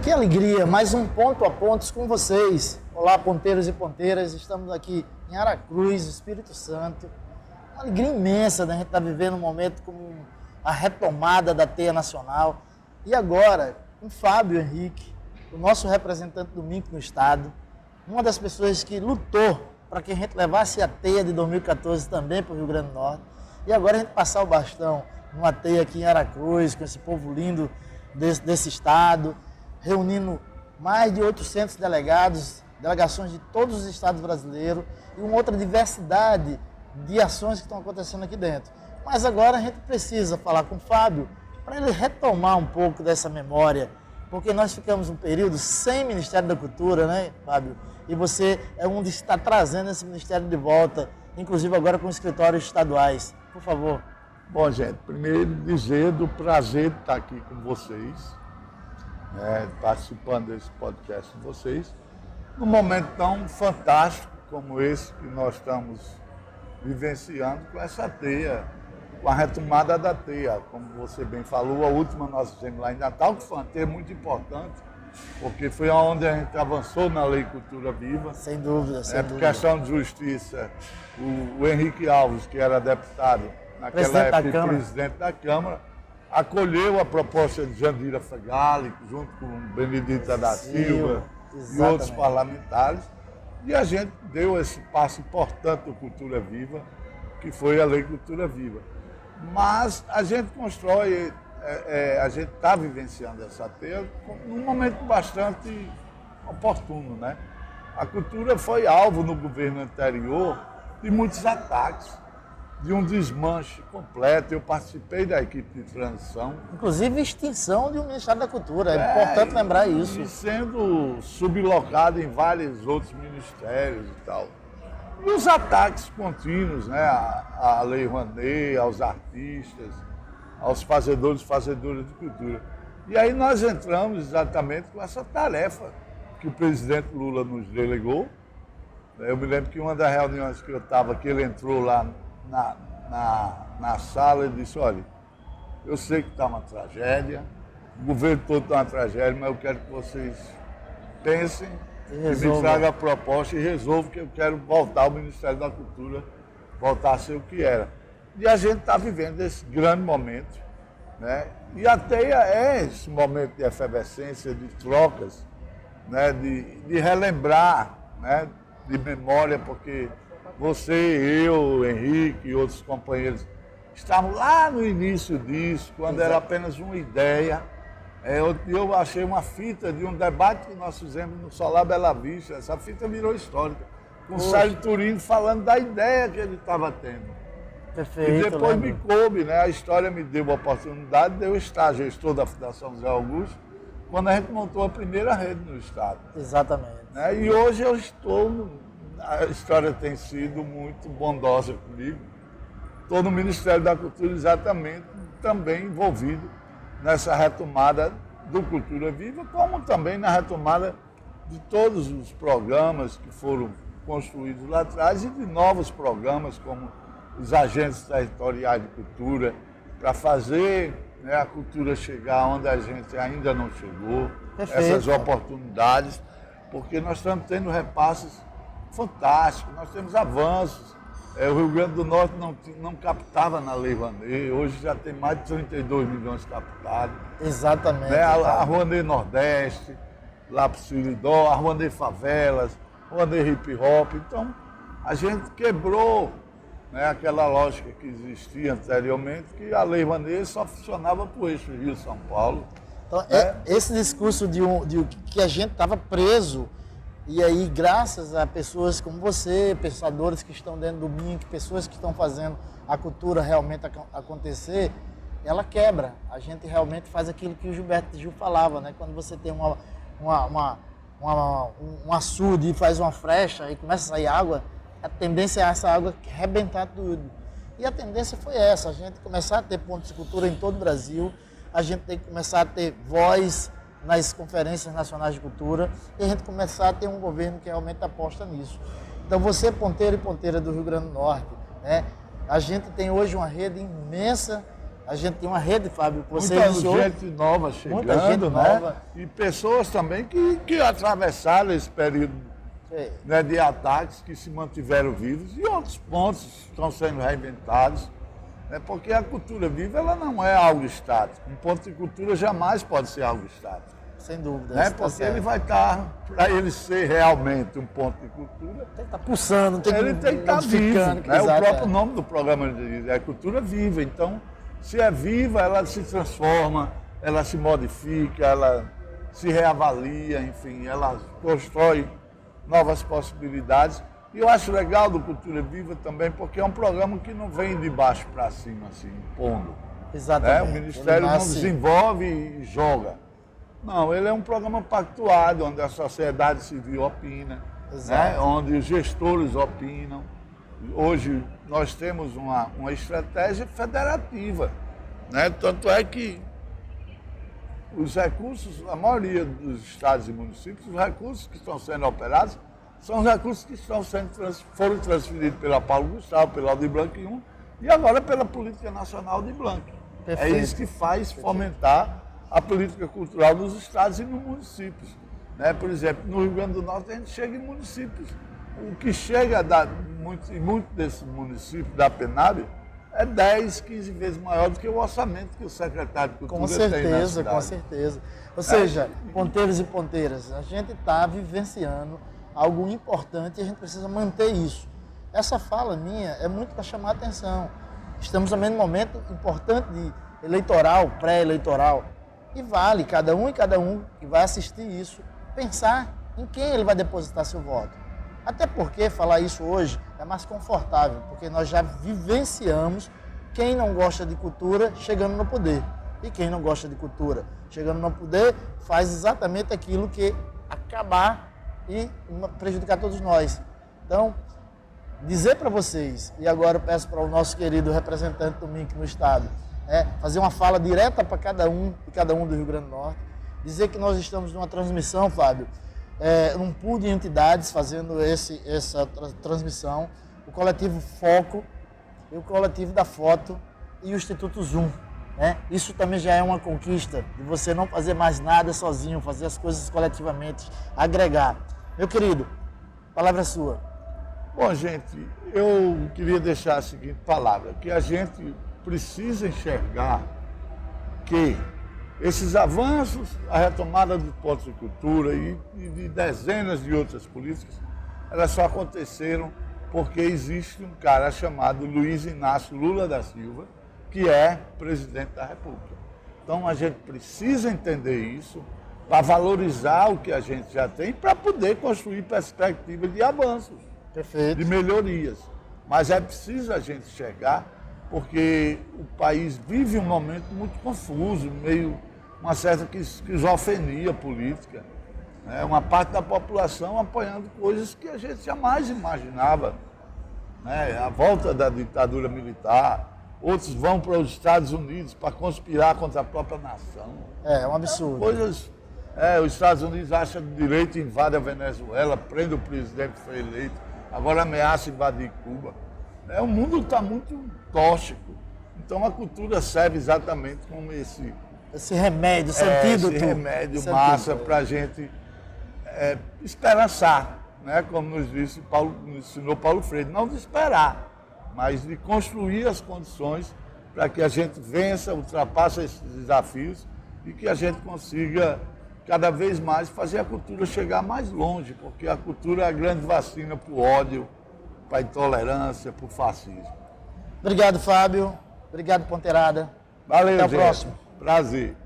Que alegria, mais um Ponto a Pontos com vocês. Olá, ponteiros e ponteiras, estamos aqui em Aracruz, Espírito Santo. Uma alegria imensa da gente estar vivendo um momento como a retomada da teia nacional. E agora, com Fábio Henrique, o nosso representante do MINC no estado, uma das pessoas que lutou para que a gente levasse a teia de 2014 também para o Rio Grande do Norte. E agora a gente passar o bastão numa teia aqui em Aracruz, com esse povo lindo desse estado, reunindo mais de 800 delegações de todos os estados brasileiros e uma outra diversidade de ações que estão acontecendo aqui dentro. Mas agora a gente precisa falar com o Fábio para ele retomar um pouco dessa memória, porque nós ficamos um período sem Ministério da Cultura, né, Fábio? E você é um que está trazendo esse Ministério de volta, inclusive agora com escritórios estaduais. Por favor. Bom, gente, primeiro dizer do prazer de estar aqui com vocês, participando desse podcast com vocês, num momento tão fantástico como esse que nós estamos vivenciando com essa teia, com a retomada da teia. Como você bem falou, a última nós fizemos lá em Natal, que foi uma teia muito importante, porque foi onde a gente avançou na Lei Cultura Viva. Sem dúvida, sem Por dúvida. questão de justiça, o Henrique Alves, que era deputado naquela época, presidente da Câmara, acolheu a proposta de Jandira Fegali, junto com Benedita da Silva e outros parlamentares, e a gente deu esse passo importante do Cultura Viva, que foi a Lei Cultura Viva. Mas a gente constrói, a gente está vivenciando essa teia num momento bastante oportuno, né? A cultura foi alvo no governo anterior de muitos ataques, de um desmanche completo. Eu participei da equipe de transição. Inclusive extinção de um Ministério da Cultura, é importante lembrar isso. E sendo sublocado em vários outros ministérios e tal. E os ataques contínuos, né, à Lei Rouanet, aos artistas, aos fazedores e fazedoras de cultura. E aí nós entramos exatamente com essa tarefa que o presidente Lula nos delegou. Eu me lembro que uma das reuniões que eu estava, que ele entrou lá na sala e disse, olha, eu sei que está uma tragédia, o governo todo está uma tragédia, mas eu quero que vocês pensem e me tragam a proposta e resolvam que eu quero voltar ao Ministério da Cultura, voltar a ser o que era. E a gente está vivendo esse grande momento, né? E a teia é esse momento de efervescência, de trocas, né? de relembrar, né? De memória, porque você, eu, Henrique e outros companheiros estavam lá no início disso, quando era apenas uma ideia. Eu achei uma fita de um debate que nós fizemos no Solar Bela Vista. Essa fita virou histórica, com o Sérgio Turino falando da ideia que ele estava tendo. Perfeito, e depois me coube, né? A história me deu a oportunidade de eu estar gestor da Fundação José Augusto, quando a gente montou a primeira rede no estado. Exatamente. Né? E hoje eu estou, a história tem sido muito bondosa comigo. Estou no Ministério da Cultura exatamente, também envolvido nessa retomada do Cultura Viva, como também na retomada de todos os programas que foram construídos lá atrás e de novos programas, como os agentes territoriais de cultura, para fazer, né, a cultura chegar onde a gente ainda não chegou, essas oportunidades, porque nós estamos tendo repasses fantásticos, nós temos avanços. O Rio Grande do Norte não captava na Lei Rouanet, hoje já tem mais de 32 milhões captados. Exatamente. Né? A Rouanet Nordeste, lá para o Siridó, a Rouanet Favelas, a Rouanet Hip Hop. Então, a gente quebrou, né, aquela lógica que existia anteriormente, que a Lei Rouanet só funcionava para o eixo Rio-São Paulo. Então, esse discurso de que a gente estava preso. E aí, graças a pessoas como você, pensadores que estão dentro do MINC, pessoas que estão fazendo a cultura realmente acontecer, ela quebra. A gente realmente faz aquilo que o Gilberto Gil falava, né? Quando você tem um açude e faz uma frecha e começa a sair água, a tendência é essa água arrebentar tudo. E a tendência foi essa, a gente começar a ter pontos de cultura em todo o Brasil, a gente tem que começar a ter voz nas conferências nacionais de cultura e a gente começar a ter um governo que realmente aposta nisso. Então você, ponteiro e ponteira do Rio Grande do Norte, né? A gente tem hoje uma rede imensa, a gente tem uma rede, Fábio, que você iniciou. Muita gente nova chegando, muita gente né? nova. E pessoas também que atravessaram esse período né, de ataques, que se mantiveram vivos, e outros pontos estão sendo reinventados. Né, porque a cultura viva ela não é algo estático. Um ponto de cultura jamais pode ser algo estático. Sem dúvida. Né, porque ele vai estar, para ele ser realmente um ponto de cultura, tem que estar pulsando, ele tem que estar vivo. Né? O exato, próprio nome do programa diz, é cultura viva. Então, se é viva, ela se transforma, ela se modifica, ela se reavalia, enfim, ela constrói novas possibilidades. E eu acho legal do Cultura Viva também, porque é um programa que não vem de baixo para cima, assim, impondo. Exatamente. Né? O Ministério não desenvolve e joga. Não, ele é um programa pactuado, onde a sociedade civil opina, né? Onde os gestores opinam. Hoje nós temos uma estratégia federativa, né? Tanto é que os recursos, a maioria dos estados e municípios, os recursos que estão sendo operados são os recursos que foram transferidos pela Paulo Gustavo, pela Aldir Blanc I e agora pela Política Nacional de Blanc. Perfeito. É isso que faz fomentar a política cultural nos estados e nos municípios. Né? Por exemplo, no Rio Grande do Norte a gente chega em municípios. O que chega em muitos desses municípios da PENAB é 10, 15 vezes maior do que o orçamento que o secretário de Cultura tem na cidade. Com certeza. Ou seja, ponteiros e ponteiras, a gente está vivenciando algo importante e a gente precisa manter isso. Essa fala minha é muito para chamar a atenção. Estamos também num momento importante de eleitoral, pré-eleitoral, e vale cada um que vai assistir isso pensar em quem ele vai depositar seu voto. Até porque falar isso hoje é mais confortável, porque nós já vivenciamos quem não gosta de cultura chegando no poder. E quem não gosta de cultura chegando no poder faz exatamente aquilo que acabar e prejudicar todos nós. Então, dizer para vocês, e agora eu peço para o nosso querido representante do MINC no Estado, fazer uma fala direta para cada um do Rio Grande do Norte, dizer que nós estamos numa transmissão, Fábio, um pool de entidades fazendo essa transmissão, o coletivo Foco, e o coletivo da Foto e o Instituto Zoom. Né? Isso também já é uma conquista, de você não fazer mais nada sozinho, fazer as coisas coletivamente, agregar. Meu querido, palavra é sua. Bom, gente, eu queria deixar a seguinte palavra, que a gente precisa enxergar que esses avanços, a retomada dos pontos de cultura e de dezenas de outras políticas, elas só aconteceram porque existe um cara chamado Luiz Inácio Lula da Silva, que é presidente da República. Então a gente precisa entender isso para valorizar o que a gente já tem, para poder construir perspectivas de avanços, perfeito, de melhorias. Mas é preciso a gente chegar, porque o país vive um momento muito confuso, meio uma certa esquizofrenia política. Né? Uma parte da população apoiando coisas que a gente jamais imaginava. Né? A volta da ditadura militar, outros vão para os Estados Unidos para conspirar contra a própria nação. É um absurdo. Coisas, os Estados Unidos acham direito, invade a Venezuela, prende o presidente que foi eleito, agora ameaça invadir Cuba. O mundo está muito tóxico. Então a cultura serve exatamente como esse remédio, sentido. Esse remédio massa para a gente esperançar, né? Como nos ensinou Paulo Freire, não de esperar, mas de construir as condições para que a gente vença, ultrapasse esses desafios e que a gente consiga cada vez mais fazer a cultura chegar mais longe, porque a cultura é a grande vacina para o ódio, para a intolerância, para o fascismo. Obrigado, Fábio. Obrigado, Ponteirada. Valeu, até o próximo. Prazer.